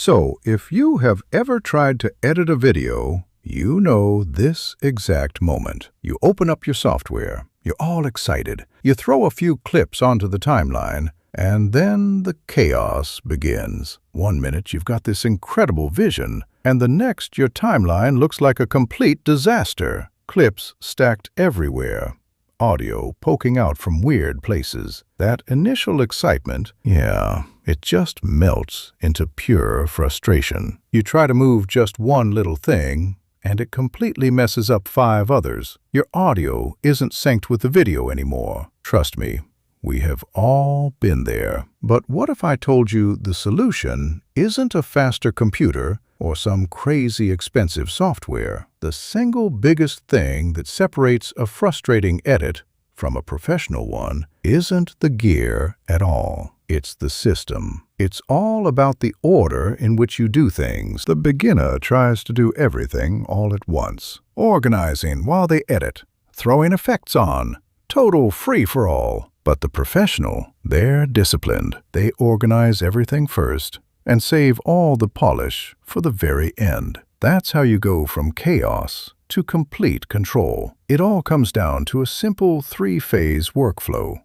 So, if you have ever tried to edit a video, you know this exact moment. You open up your software, you're all excited, you throw a few clips onto the timeline, and then the chaos begins. One minute you've got this incredible vision, and the next your timeline looks like a complete disaster. Clips stacked everywhere, audio poking out from weird places. That initial excitement, it just melts into pure frustration. You try to move just one little thing, and it completely messes up 5 others. Your audio isn't synced with the video anymore. Trust me, we have all been there. But what if I told you the solution isn't a faster computer or some crazy expensive software? The single biggest thing that separates a frustrating edit from a professional one isn't the gear at all. It's the system. It's all about the order in which you do things. The beginner tries to do everything all at once, organizing while they edit, throwing effects on, total free-for-all. But the professional, they're disciplined. They organize everything first and save all the polish for the very end. That's how you go from chaos to complete control. It all comes down to a simple 3-phase workflow.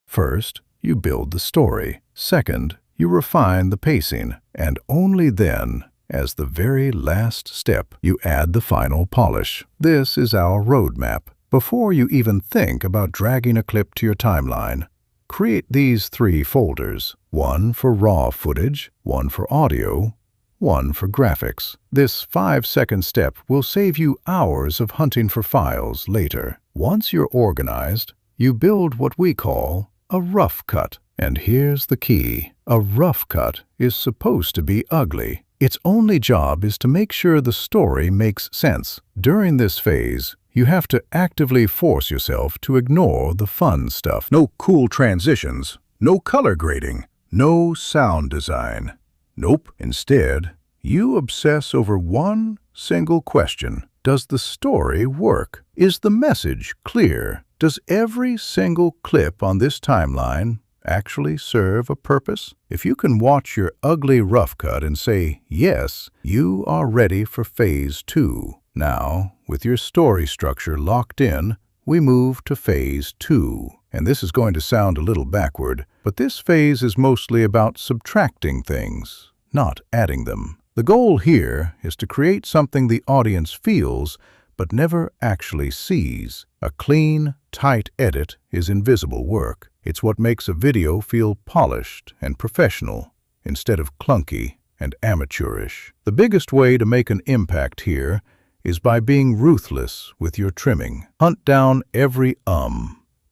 First, you build the story. Second, you refine the pacing. And only then, as the very last step, you add the final polish. This is our roadmap. Before you even think about dragging a clip to your timeline, create these 3 folders. One for raw footage, one for audio, one for graphics. This 5-second step will save you hours of hunting for files later. Once you're organized, you build what we call a rough cut. And here's the key. A rough cut is supposed to be ugly. Its only job is to make sure the story makes sense. During this phase, you have to actively force yourself to ignore the fun stuff. No cool transitions, no color grading, no sound design. Nope. Instead, you obsess over one single question. Does the story work? Is the message clear? Does every single clip on this timeline actually serve a purpose? If you can watch your ugly rough cut and say, yes, you are ready for phase 2. Now, with your story structure locked in, we move to phase 2. And this is going to sound a little backward, but this phase is mostly about subtracting things, not adding them. The goal here is to create something the audience feels but never actually sees. A clean, tight edit is invisible work. It's what makes a video feel polished and professional instead of clunky and amateurish. The biggest way to make an impact here is by being ruthless with your trimming. Hunt down every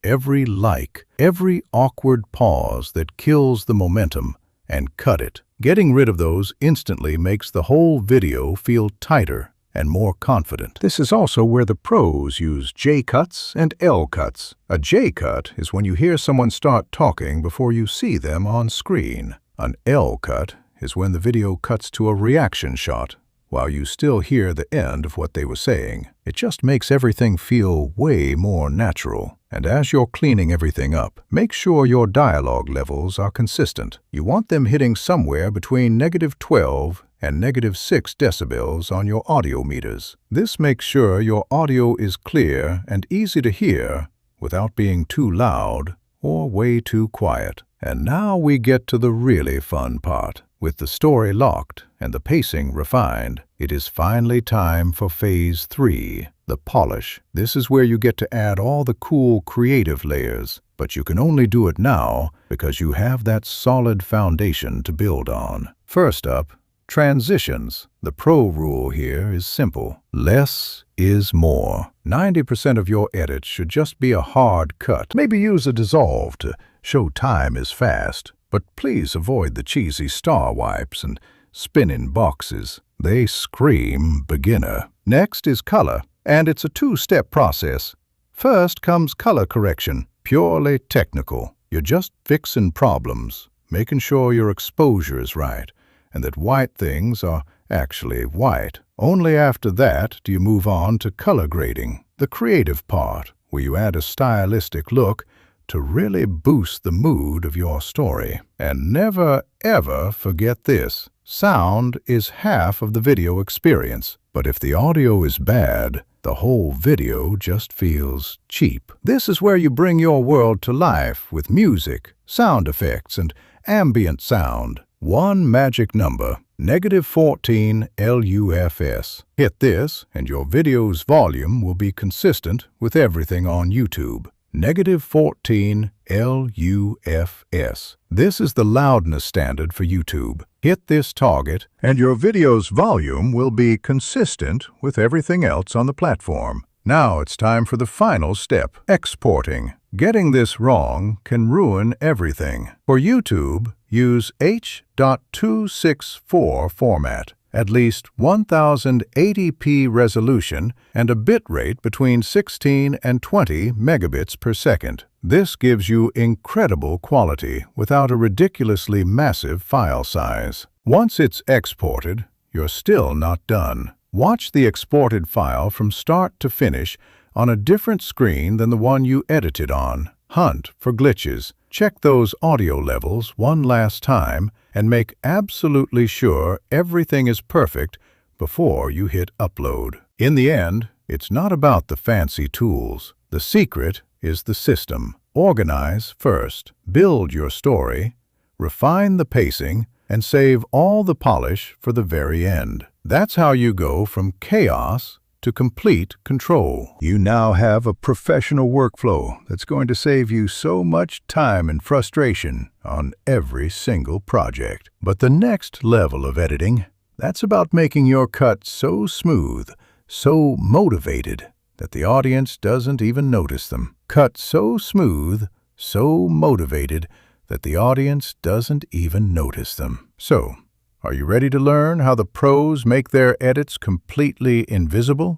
every like, every awkward pause that kills the momentum, and cut it. Getting rid of those instantly makes the whole video feel tighter and more confident. This is also where the pros use J-cuts and L-cuts. A J-cut is when you hear someone start talking before you see them on screen. An L-cut is when the video cuts to a reaction shot while you still hear the end of what they were saying. It just makes everything feel way more natural. And as you're cleaning everything up, make sure your dialogue levels are consistent. You want them hitting somewhere between -12 and -6 decibels on your audio meters. This makes sure your audio is clear and easy to hear without being too loud or way too quiet. And now we get to the really fun part. With the story locked and the pacing refined, it is finally time for phase 3, the polish. This is where you get to add all the cool creative layers, but you can only do it now because you have that solid foundation to build on. First up, transitions. The pro rule here is simple. Less is more. 90% of your edits should just be a hard cut. Maybe use a dissolve to show time is fast, but please avoid the cheesy star wipes and spinning boxes. They scream beginner. Next is color, and it's a 2-step process. First comes color correction, purely technical. You're just fixing problems, making sure your exposure is right, and that white things are actually white. Only after that do you move on to color grading, the creative part, where you add a stylistic look to really boost the mood of your story. And never, ever forget this. Sound is half of the video experience, but if the audio is bad, the whole video just feels cheap. This is where you bring your world to life with music, sound effects, and ambient sound. One magic number, -14 LUFS. Hit this, and your video's volume will be consistent with everything on YouTube. -14 LUFS. This is the loudness standard for YouTube. Hit this target, and your video's volume will be consistent with everything else on the platform. Now it's time for the final step, exporting. Getting this wrong can ruin everything. For YouTube, use H.264 format, at least 1080p resolution, and a bitrate between 16 and 20 megabits per second. This gives you incredible quality without a ridiculously massive file size. Once it's exported, you're still not done. Watch the exported file from start to finish on a different screen than the one you edited on. Hunt for glitches. Check those audio levels one last time and make absolutely sure everything is perfect before you hit upload. In the end, it's not about the fancy tools. The secret is the system. Organize first, build your story, refine the pacing, and save all the polish for the very end. That's how you go from chaos to complete control. You now have a professional workflow that's going to save you so much time and frustration on every single project. But the next level of editing, that's about making your cut so smooth, so motivated, that the audience doesn't even notice them. Cut so smooth, so motivated, that the audience doesn't even notice them. So, are you ready to learn how the pros make their edits completely invisible?